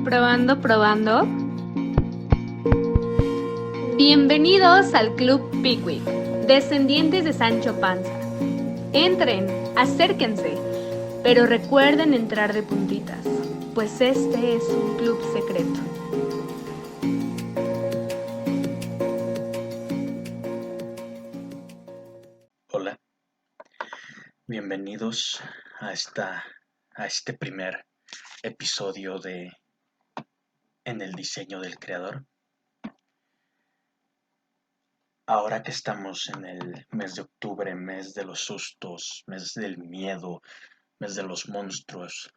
Probando, probando. Bienvenidos al Club Pickwick, descendientes de Sancho Panza. Entren, acérquense, pero recuerden entrar de puntitas, pues este es un club secreto. Hola, bienvenidos a este primer episodio de En el diseño del creador. Ahora que estamos en el mes de octubre, mes de los sustos, mes del miedo, mes de los monstruos,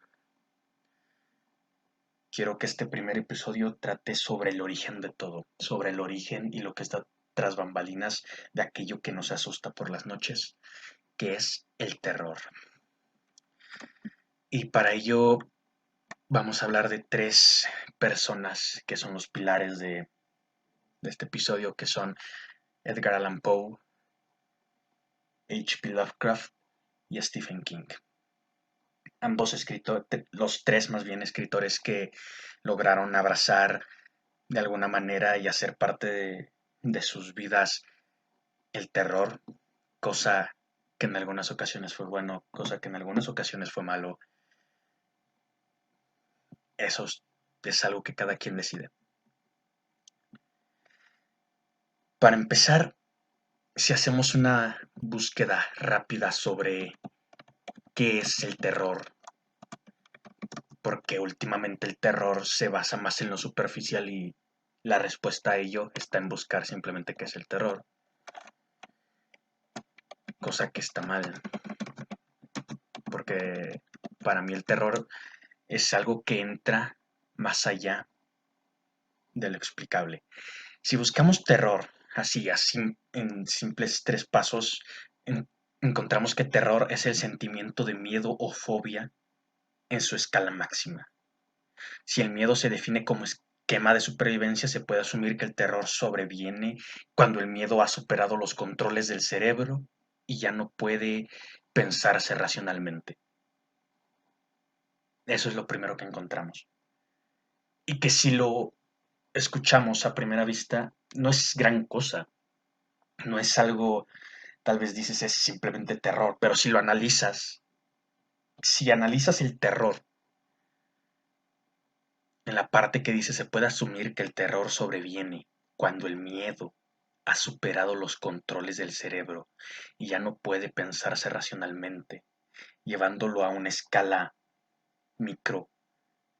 quiero que este primer episodio trate sobre el origen de todo, sobre el origen y lo que está tras bambalinas de aquello que nos asusta por las noches, que es el terror. Y para ello vamos a hablar de tres personas que son los pilares de este episodio, que son Edgar Allan Poe, H.P. Lovecraft y Stephen King. Ambos escritores, los tres más bien escritores que lograron abrazar de alguna manera y hacer parte de sus vidas el terror, cosa que en algunas ocasiones fue bueno, cosa que en algunas ocasiones fue malo. Eso es algo que cada quien decide. Para empezar, si hacemos una búsqueda rápida sobre qué es el terror, porque últimamente el terror se basa más en lo superficial y la respuesta a ello está en buscar simplemente qué es el terror, cosa que está mal, porque para mí el terror es algo que entra más allá de lo explicable. Si buscamos terror, así en simples tres pasos, encontramos que terror es el sentimiento de miedo o fobia en su escala máxima. Si el miedo se define como esquema de supervivencia, se puede asumir que el terror sobreviene cuando el miedo ha superado los controles del cerebro y ya no puede pensarse racionalmente. Eso es lo primero que encontramos. Y que si lo escuchamos a primera vista, no es gran cosa, no es algo, tal vez dices es simplemente terror, pero si lo analizas, si analizas el terror en la parte que dice se puede asumir que el terror sobreviene cuando el miedo ha superado los controles del cerebro y ya no puede pensarse racionalmente, llevándolo a una escala micro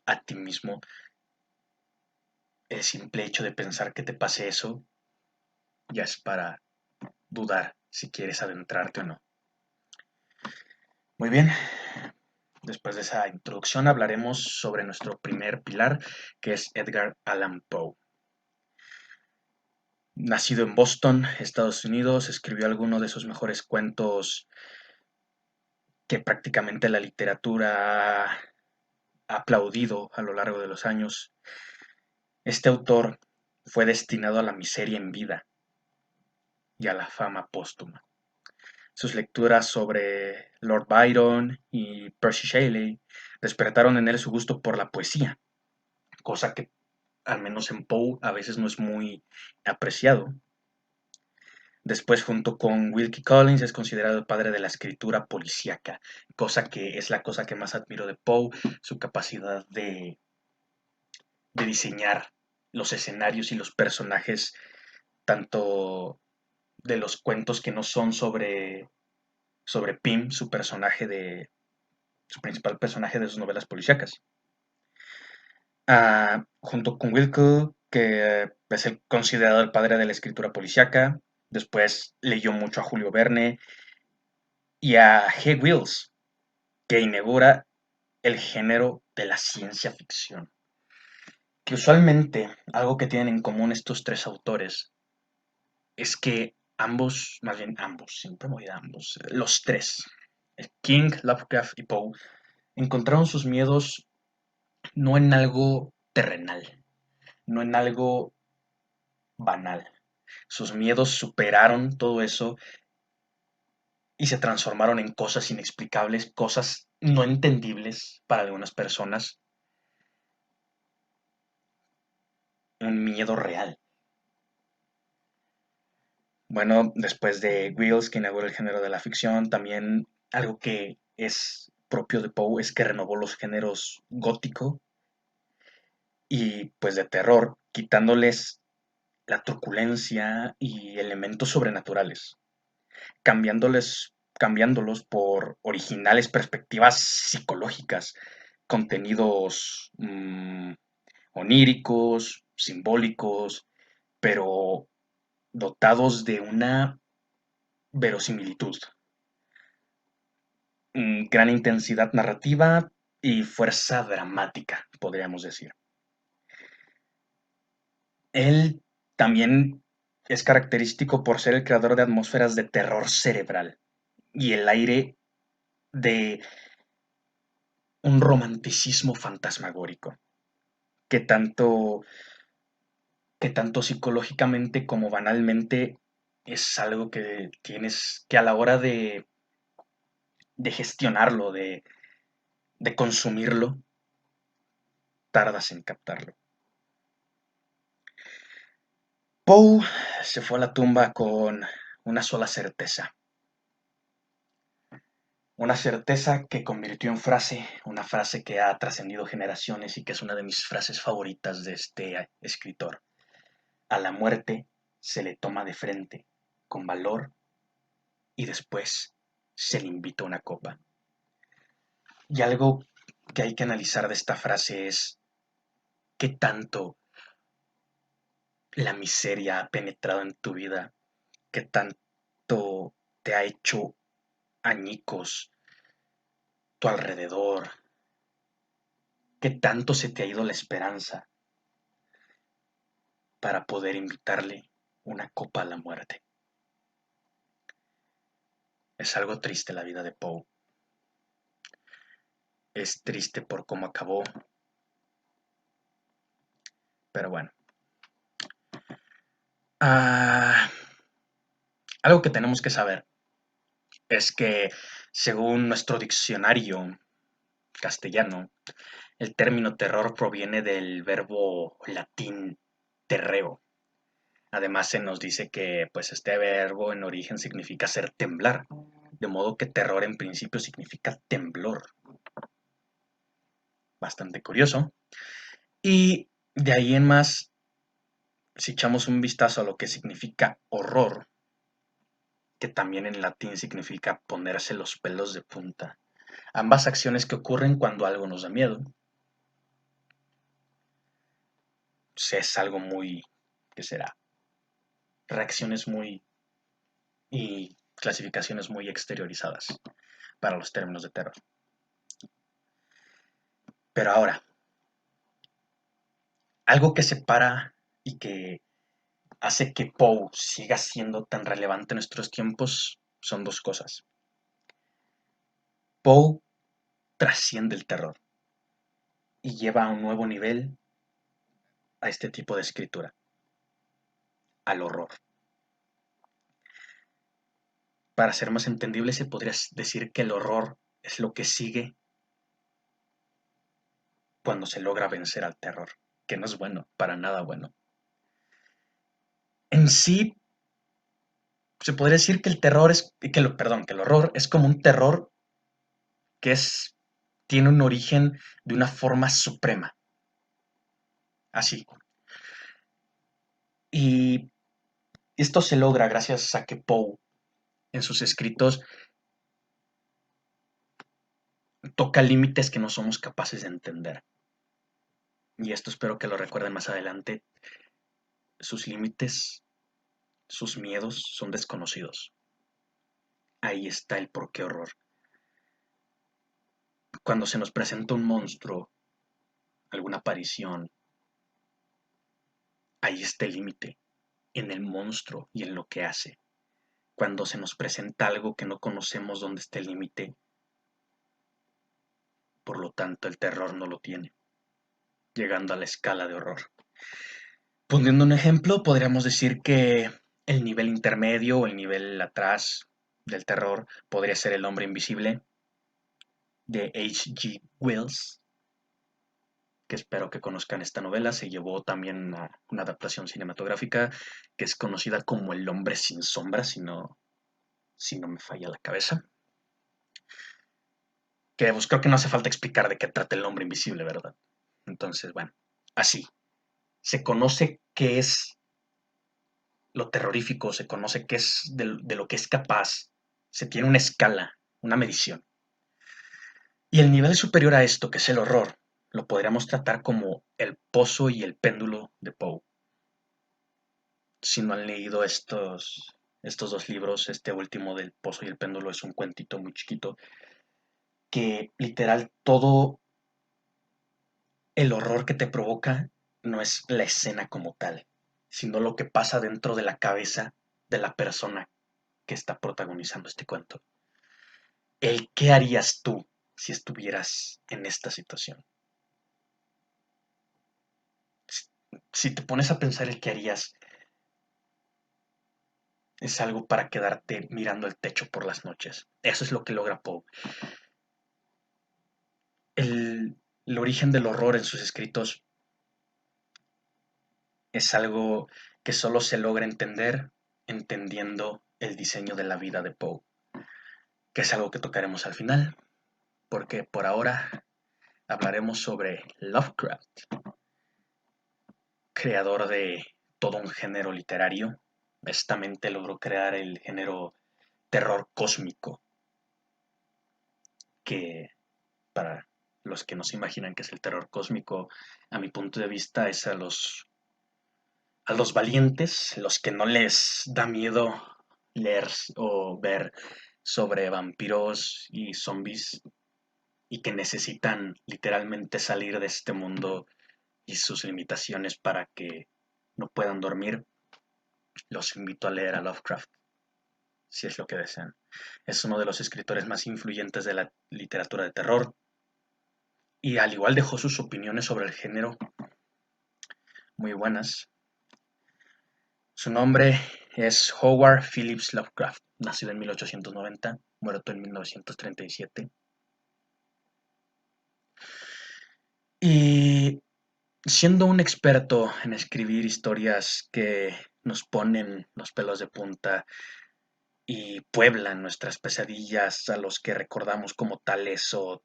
a ti mismo. El simple hecho de pensar que te pase eso ya es para dudar si quieres adentrarte o no. Muy bien, después de esa introducción hablaremos sobre nuestro primer pilar, que es Edgar Allan Poe. Nacido en Boston, Estados Unidos, escribió algunos de sus mejores cuentos que prácticamente la literatura ha aplaudido a lo largo de los años. Este autor fue destinado a la miseria en vida y a la fama póstuma. Sus lecturas sobre Lord Byron y Percy Shelley despertaron en él su gusto por la poesía, cosa que al menos en Poe a veces no es muy apreciado. Después, junto con Wilkie Collins, es considerado el padre de la escritura policíaca, cosa que es la cosa que más admiro de Poe, su capacidad de diseñar los escenarios y los personajes, tanto de los cuentos que no son sobre Pym, su principal personaje de sus novelas policíacas. Junto con Wilkie, que es el considerado el padre de la escritura policíaca. Después leyó mucho a Julio Verne y a G. Wells, que inaugura el género de la ciencia ficción. Que usualmente algo que tienen en común estos tres autores es que ambos, más bien ambos, siempre voy a ambos, los tres, King, Lovecraft y Poe, encontraron sus miedos no en algo terrenal, no en algo banal. Sus miedos superaron todo eso y se transformaron en cosas inexplicables, cosas no entendibles para algunas personas, un miedo real. Bueno, después de Wills, que inauguró el género de la ficción, también algo que es propio de Poe es que renovó los géneros gótico y pues de terror, quitándoles la truculencia y elementos sobrenaturales, cambiándolos por originales perspectivas psicológicas, contenidos oníricos, simbólicos, pero dotados de una verosimilitud, gran intensidad narrativa y fuerza dramática, podríamos decir. Él también es característico por ser el creador de atmósferas de terror cerebral y el aire de un romanticismo fantasmagórico que tanto, que tanto psicológicamente como banalmente es algo que tienes que a la hora de gestionarlo, de consumirlo, tardas en captarlo. Poe se fue a la tumba con una sola certeza. Una certeza que convirtió en frase, una frase que ha trascendido generaciones y que es una de mis frases favoritas de este escritor. A la muerte se le toma de frente, con valor, y después se le invita a una copa. Y algo que hay que analizar de esta frase es qué tanto la miseria ha penetrado en tu vida, qué tanto te ha hecho añicos tu alrededor, qué tanto se te ha ido la esperanza para poder invitarle una copa a la muerte. Es algo triste la vida de Poe. Es triste por cómo acabó, pero bueno. Ah, algo que tenemos que saber es que, según nuestro diccionario castellano, el término terror proviene del verbo latín terreo. Además, se nos dice que pues, este verbo en origen significa hacer temblar, de modo que terror en principio significa temblor. Bastante curioso. Y de ahí en más, si echamos un vistazo a lo que significa horror, que también en latín significa ponerse los pelos de punta. Ambas acciones que ocurren cuando algo nos da miedo. Es algo muy, ¿qué será? Reacciones muy y clasificaciones muy exteriorizadas para los términos de terror. Pero ahora, algo que separa y que hace que Poe siga siendo tan relevante en nuestros tiempos son dos cosas. Poe trasciende el terror y lleva a un nuevo nivel a este tipo de escritura, al horror. Para ser más entendible, se podría decir que el horror es lo que sigue cuando se logra vencer al terror, que no es bueno, para nada bueno. En sí, se podría decir que el terror es, que el horror es como un terror que tiene un origen de una forma suprema, así. Y esto se logra gracias a que Poe, en sus escritos, toca límites que no somos capaces de entender. Y esto espero que lo recuerden más adelante. Sus límites, sus miedos son desconocidos. Ahí está el porqué horror. Cuando se nos presenta un monstruo, alguna aparición, ahí está el límite, en el monstruo y en lo que hace. Cuando se nos presenta algo que no conocemos dónde está el límite, por lo tanto el terror no lo tiene, llegando a la escala de horror. Poniendo un ejemplo, podríamos decir que el nivel intermedio o el nivel atrás del terror podría ser El hombre invisible de H. G. Wells, que espero que conozcan esta novela. Se llevó también a una adaptación cinematográfica que es conocida como El hombre sin sombra, si no me falla la cabeza. Que pues creo que no hace falta explicar de qué trata El hombre invisible, ¿verdad? Entonces, bueno, así. Se conoce qué es lo terrorífico, se conoce qué es de lo que es capaz. Se tiene una escala, una medición. Y el nivel superior a esto, que es el horror, lo podríamos tratar como El pozo y el péndulo de Poe. Si no han leído estos dos libros, este último del pozo y el péndulo es un cuentito muy chiquito que literal todo el horror que te provoca no es la escena como tal, sino lo que pasa dentro de la cabeza de la persona que está protagonizando este cuento. El qué harías tú si estuvieras en esta situación. Si te pones a pensar el qué harías, es algo para quedarte mirando el techo por las noches. Eso es lo que logra Poe. El origen del horror en sus escritos es algo que solo se logra entender entendiendo el diseño de la vida de Poe, que es algo que tocaremos al final, porque por ahora hablaremos sobre Lovecraft, creador de todo un género literario. Esta mente logró crear el género terror cósmico, que para los que no se imaginan que es el terror cósmico, a mi punto de vista es a los valientes, los que no les da miedo leer o ver sobre vampiros y zombies y que necesitan literalmente salir de este mundo y sus limitaciones para que no puedan dormir, los invito a leer a Lovecraft, si es lo que desean. Es uno de los escritores más influyentes de la literatura de terror y al igual dejó sus opiniones sobre el género muy buenas. Su nombre es Howard Phillips Lovecraft, nacido en 1890, muerto en 1937. Y siendo un experto en escribir historias que nos ponen los pelos de punta y pueblan nuestras pesadillas a los que recordamos como tales o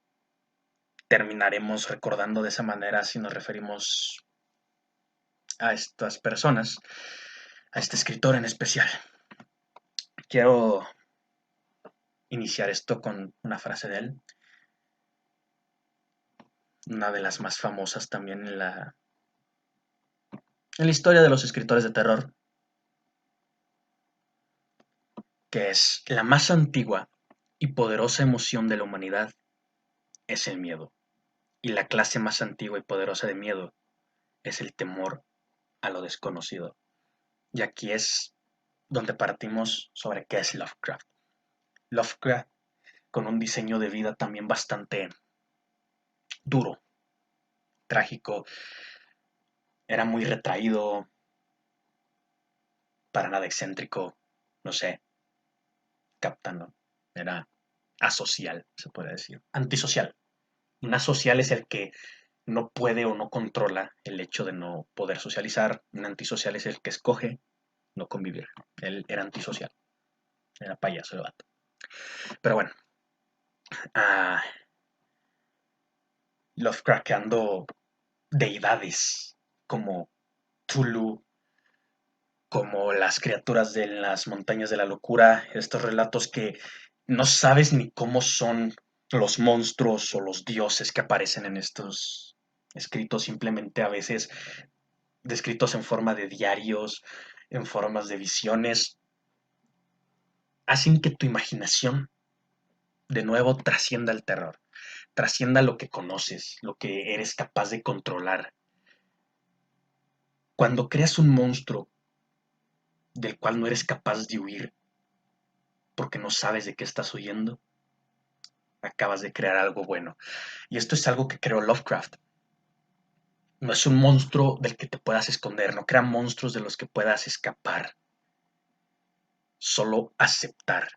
terminaremos recordando de esa manera si nos referimos a estas personas, a este escritor en especial. Quiero iniciar esto con una frase de él, una de las más famosas también en la historia de los escritores de terror, que es la más antigua y poderosa emoción de la humanidad es el miedo, y la clase más antigua y poderosa de miedo es el temor a lo desconocido. Y aquí es donde partimos sobre qué es Lovecraft. Lovecraft, con un diseño de vida también bastante duro, trágico, era muy retraído, para nada excéntrico, no sé, captan, ¿no? Era asocial, se puede decir, antisocial. Un asocial es el que no puede o no controla el hecho de no poder socializar. Un antisocial es el que escoge no convivir. Él era antisocial, era payaso el vato. Pero bueno, uh, Lovecraft creando deidades como Tulu, como las criaturas de las montañas de la locura, estos relatos que no sabes ni cómo son los monstruos o los dioses que aparecen en estos escritos, simplemente a veces descritos en forma de diarios, en formas de visiones, hacen que tu imaginación de nuevo trascienda el terror, trascienda lo que conoces, lo que eres capaz de controlar. Cuando creas un monstruo del cual no eres capaz de huir porque no sabes de qué estás huyendo, acabas de crear algo bueno. Y esto es algo que creó Lovecraft. No es un monstruo del que te puedas esconder, no crea monstruos de los que puedas escapar, solo aceptar.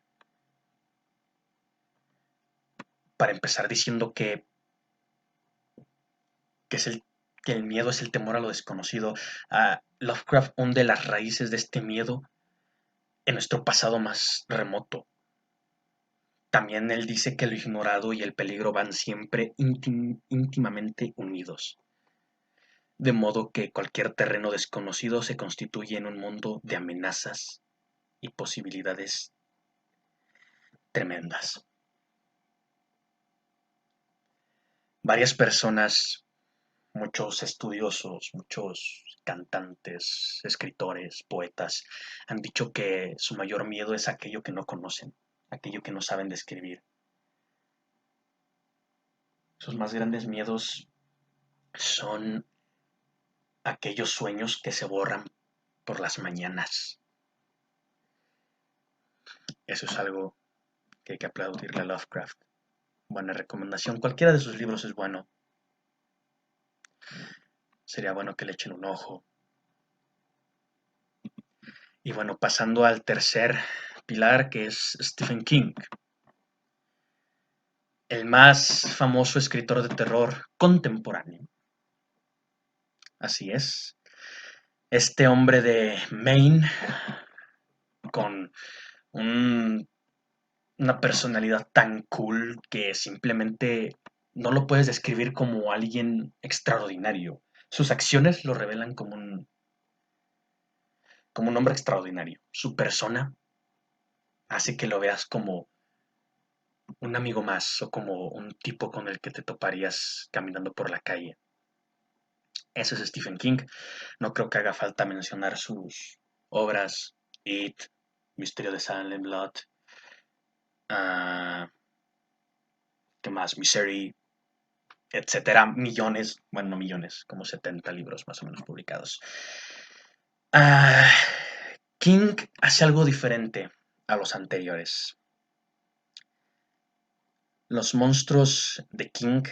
para empezar diciendo que, es que el miedo es el temor a lo desconocido. Lovecraft hunde las raíces de este miedo en nuestro pasado más remoto. También él dice que lo ignorado y el peligro van siempre íntimamente unidos, de modo que cualquier terreno desconocido se constituye en un mundo de amenazas y posibilidades tremendas. Varias personas, muchos estudiosos, muchos cantantes, escritores, poetas, han dicho que su mayor miedo es aquello que no conocen, aquello que no saben describir. Sus más grandes miedos son aquellos sueños que se borran por las mañanas. Eso es algo que hay que aplaudirle a Lovecraft. Buena recomendación. Cualquiera de sus libros es bueno. Sería bueno que le echen un ojo. Y bueno, pasando al tercer pilar, que es Stephen King, el más famoso escritor de terror contemporáneo. Así es. Este hombre de Maine, con un una personalidad tan cool que simplemente no lo puedes describir como alguien extraordinario. Sus acciones lo revelan como un hombre extraordinario. Su persona hace que lo veas como un amigo más o como un tipo con el que te toparías caminando por la calle. Eso es Stephen King. No creo que haga falta mencionar sus obras: It, Misterio de Salem Lot, ¿qué más? Misery, etcétera, millones, bueno, no millones, como 70 libros más o menos publicados. Ah, King hace algo diferente a los anteriores. Los monstruos de King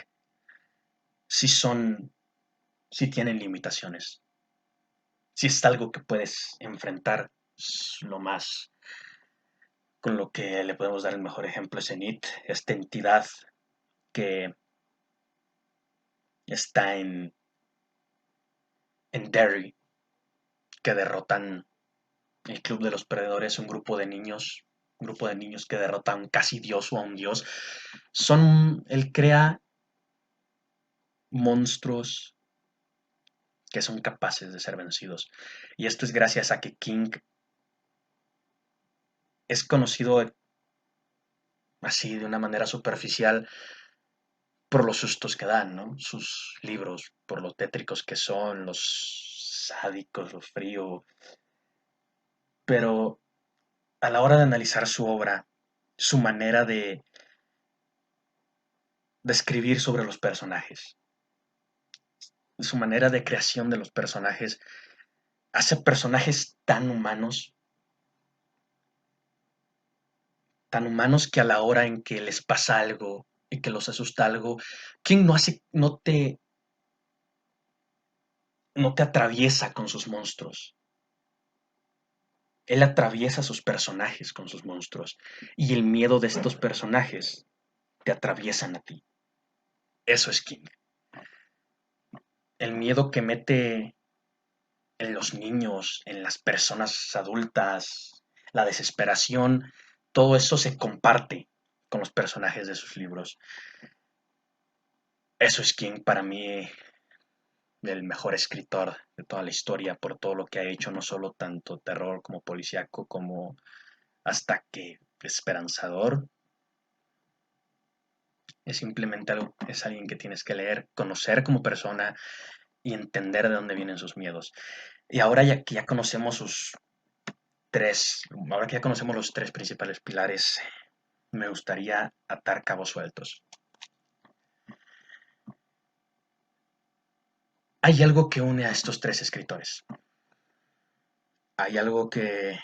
sí son, sí tienen limitaciones. Sí es algo que puedes enfrentar. Lo más con lo que le podemos dar el mejor ejemplo es en It, esta entidad que está en Derry, que derrotan el Club de los Perdedores, un grupo de niños que derrotan a un casi dios o a un dios. Él crea monstruos que son capaces de ser vencidos. Y esto es gracias a que King es conocido así de una manera superficial por los sustos que dan, ¿no? Sus libros, por lo tétricos que son, los sádicos, lo frío. Pero a la hora de analizar su obra, su manera de escribir sobre los personajes, su manera de creación de los personajes, hace personajes tan humanos que a la hora en que les pasa algo y que los asusta algo, ¿quién no te atraviesa con sus monstruos? Él atraviesa sus personajes con sus monstruos y el miedo de estos personajes te atraviesan a ti. Eso es King. El miedo que mete en los niños, en las personas adultas, la desesperación, todo eso se comparte con los personajes de sus libros. Eso es King para mí, el mejor escritor de toda la historia, por todo lo que ha hecho, no solo tanto terror como policíaco, como hasta que esperanzador. Es simplemente algo, es alguien que tienes que leer, conocer como persona y entender de dónde vienen sus miedos. Y ahora ya que ya conocemos ahora que ya conocemos los tres principales pilares, me gustaría atar cabos sueltos. Hay algo que une a estos tres escritores. Hay algo que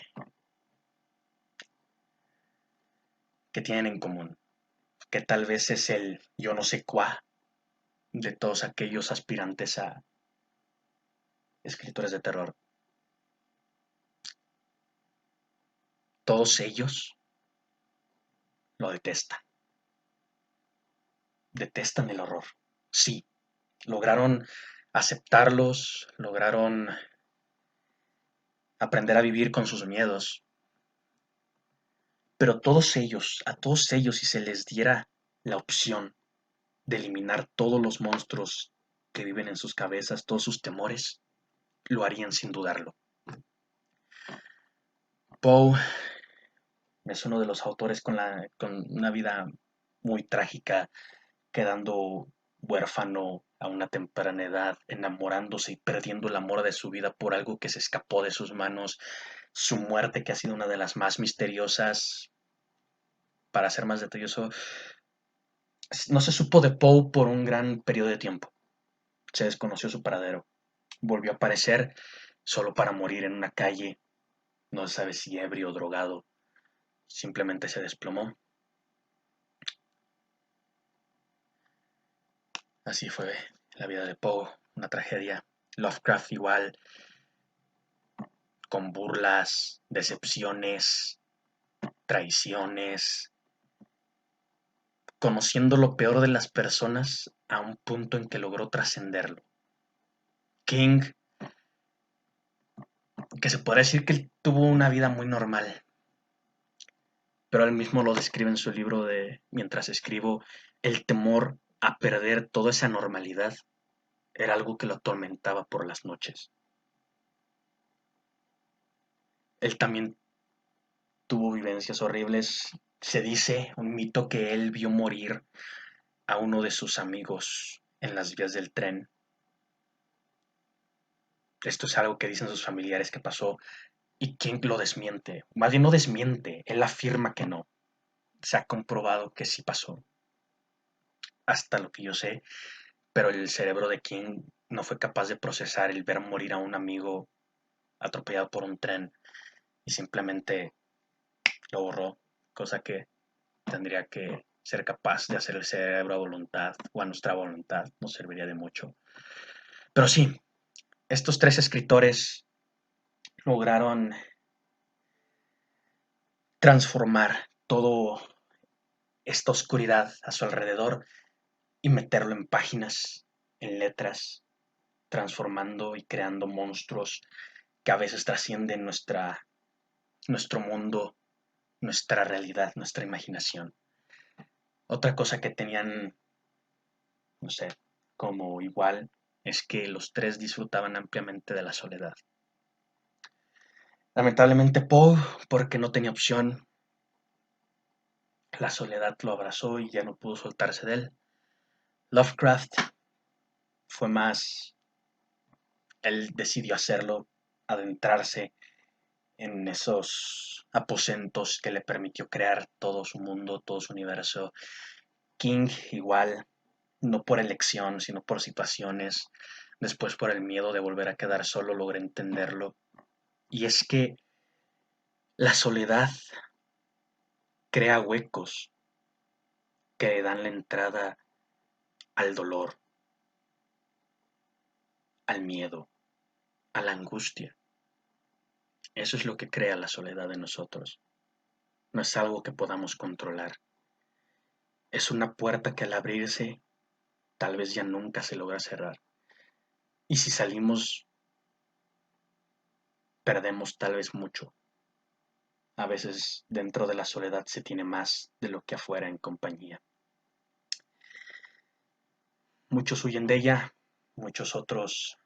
tienen en común, que tal vez es el yo no sé cuá de todos aquellos aspirantes a escritores de terror. Todos ellos lo detestan. detestan el horror. Sí, lograron aceptarlos, lograron aprender a vivir con sus miedos, pero a todos ellos, si se les diera la opción de eliminar todos los monstruos que viven en sus cabezas, todos sus temores, lo harían sin dudarlo. Poe es uno de los autores con una vida muy trágica, quedando huérfano a una temprana edad, enamorándose y perdiendo el amor de su vida por algo que se escapó de sus manos, su muerte que ha sido una de las más misteriosas. Para ser más detalloso, no se supo de Poe por un gran periodo de tiempo. Se desconoció su paradero. Volvió a aparecer solo para morir en una calle. No se sabe si ebrio o drogado. Simplemente se desplomó. Así fue la vida de Poe, una tragedia. Lovecraft igual, con burlas, decepciones, traiciones, conociendo lo peor de las personas a un punto en que logró trascenderlo. King, que se podría decir que él tuvo una vida muy normal, pero él mismo lo describe en su libro de Mientras escribo, el temor a perder toda esa normalidad era algo que lo atormentaba por las noches. Él también tuvo vivencias horribles. Se dice, un mito, que él vio morir a uno de sus amigos en las vías del tren. Esto es algo que dicen sus familiares que pasó y King lo desmiente. Más bien no desmiente, él afirma que no. Se ha comprobado que sí pasó, hasta lo que yo sé, pero el cerebro de King no fue capaz de procesar el ver morir a un amigo atropellado por un tren y simplemente lo borró, cosa que tendría que ser capaz de hacer el cerebro a voluntad o a nuestra voluntad, nos serviría de mucho. Pero sí, estos tres escritores lograron transformar toda esta oscuridad a su alrededor y meterlo en páginas, en letras, transformando y creando monstruos que a veces trascienden nuestro mundo, nuestra realidad, nuestra imaginación. Otra cosa que tenían, no sé, como igual, es que los tres disfrutaban ampliamente de la soledad. Lamentablemente Poe, porque no tenía opción, la soledad lo abrazó y ya no pudo soltarse de él. Lovecraft fue más, él decidió hacerlo, adentrarse en esos aposentos que le permitió crear todo su mundo, todo su universo. King igual, no por elección, sino por situaciones, después por el miedo de volver a quedar solo, logré entenderlo. Y es que la soledad crea huecos que dan la entrada al dolor, al miedo, a la angustia. Eso es lo que crea la soledad en nosotros. No es algo que podamos controlar. Es una puerta que al abrirse tal vez ya nunca se logra cerrar. Y si salimos, perdemos tal vez mucho. A veces dentro de la soledad se tiene más de lo que afuera en compañía. Muchos huyen de ella, muchos otros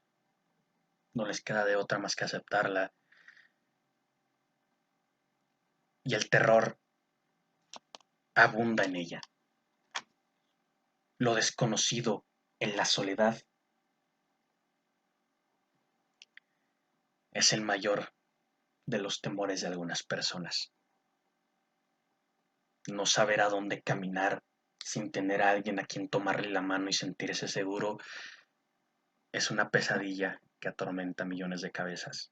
no les queda de otra más que aceptarla. Y el terror abunda en ella. Lo desconocido en la soledad es el mayor de los temores de algunas personas. No saber a dónde caminar sin tener a alguien a quien tomarle la mano y sentirse seguro es una pesadilla que atormenta millones de cabezas.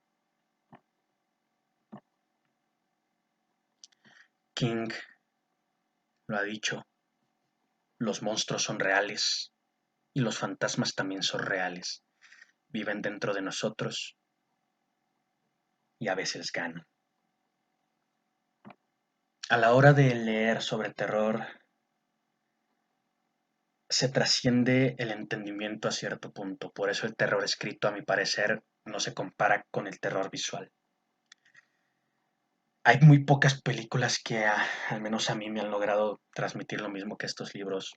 King lo ha dicho, los monstruos son reales y los fantasmas también son reales. Viven dentro de nosotros y a veces ganan. A la hora de leer sobre terror, se trasciende el entendimiento a cierto punto. Por eso el terror escrito, a mi parecer, no se compara con el terror visual. Hay muy pocas películas que al menos a mí me han logrado transmitir lo mismo que estos libros.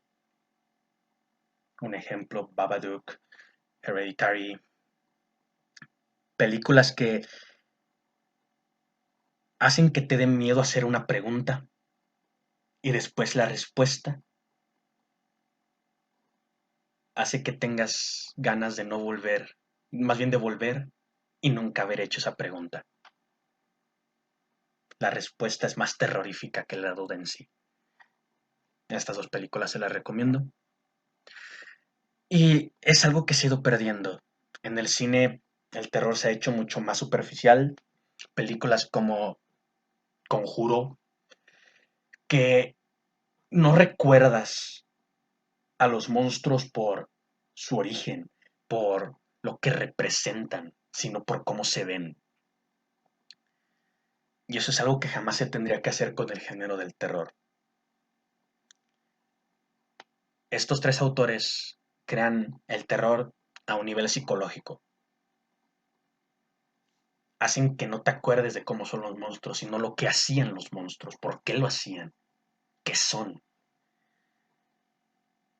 Un ejemplo, Babadook, Hereditary, películas que hacen que te den miedo hacer una pregunta y después la respuesta hace que tengas ganas de no volver, más bien de volver y nunca haber hecho esa pregunta. La respuesta es más terrorífica que la duda en sí. Estas dos películas se las recomiendo. Y es algo que se ha ido perdiendo. En el cine el terror se ha hecho mucho más superficial. Películas como Conjuro, que no recuerdas a los monstruos por su origen, por lo que representan, sino por cómo se ven. Y eso es algo que jamás se tendría que hacer con el género del terror. Estos tres autores crean el terror a un nivel psicológico. Hacen que no te acuerdes de cómo son los monstruos, sino lo que hacían los monstruos, por qué lo hacían, qué son.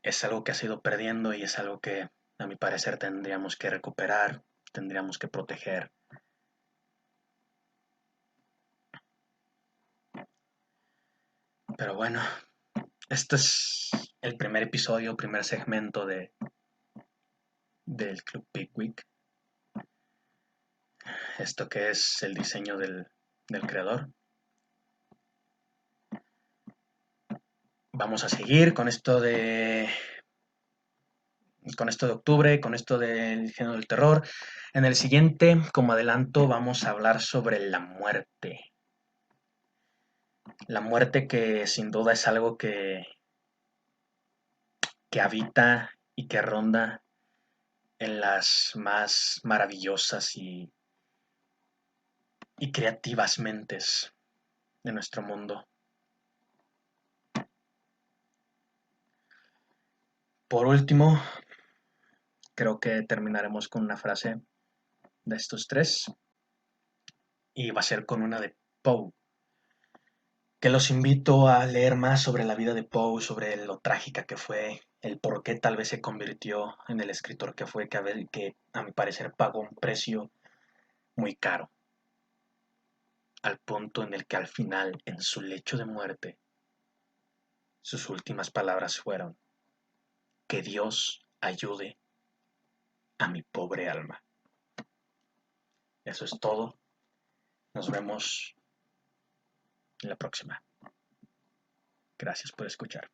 Es algo que ha ido perdiendo y es algo que, a mi parecer, tendríamos que recuperar, tendríamos que proteger. Pero bueno, este es el primer episodio, primer segmento del Club Pickwick. Esto que es el diseño del creador. Vamos a seguir con esto de octubre, con esto del género del terror. En el siguiente, como adelanto, vamos a hablar sobre la muerte. La muerte que sin duda es algo que habita y que ronda en las más maravillosas y creativas mentes de nuestro mundo. Por último, creo que terminaremos con una frase de estos tres y va a ser con una de Poe, que los invito a leer más sobre la vida de Poe, sobre lo trágica que fue, el por qué tal vez se convirtió en el escritor que fue, que a mi parecer pagó un precio muy caro, al punto en el que al final, en su lecho de muerte, sus últimas palabras fueron: que Dios ayude a mi pobre alma. Eso es todo. Nos vemos en la próxima. Gracias por escuchar.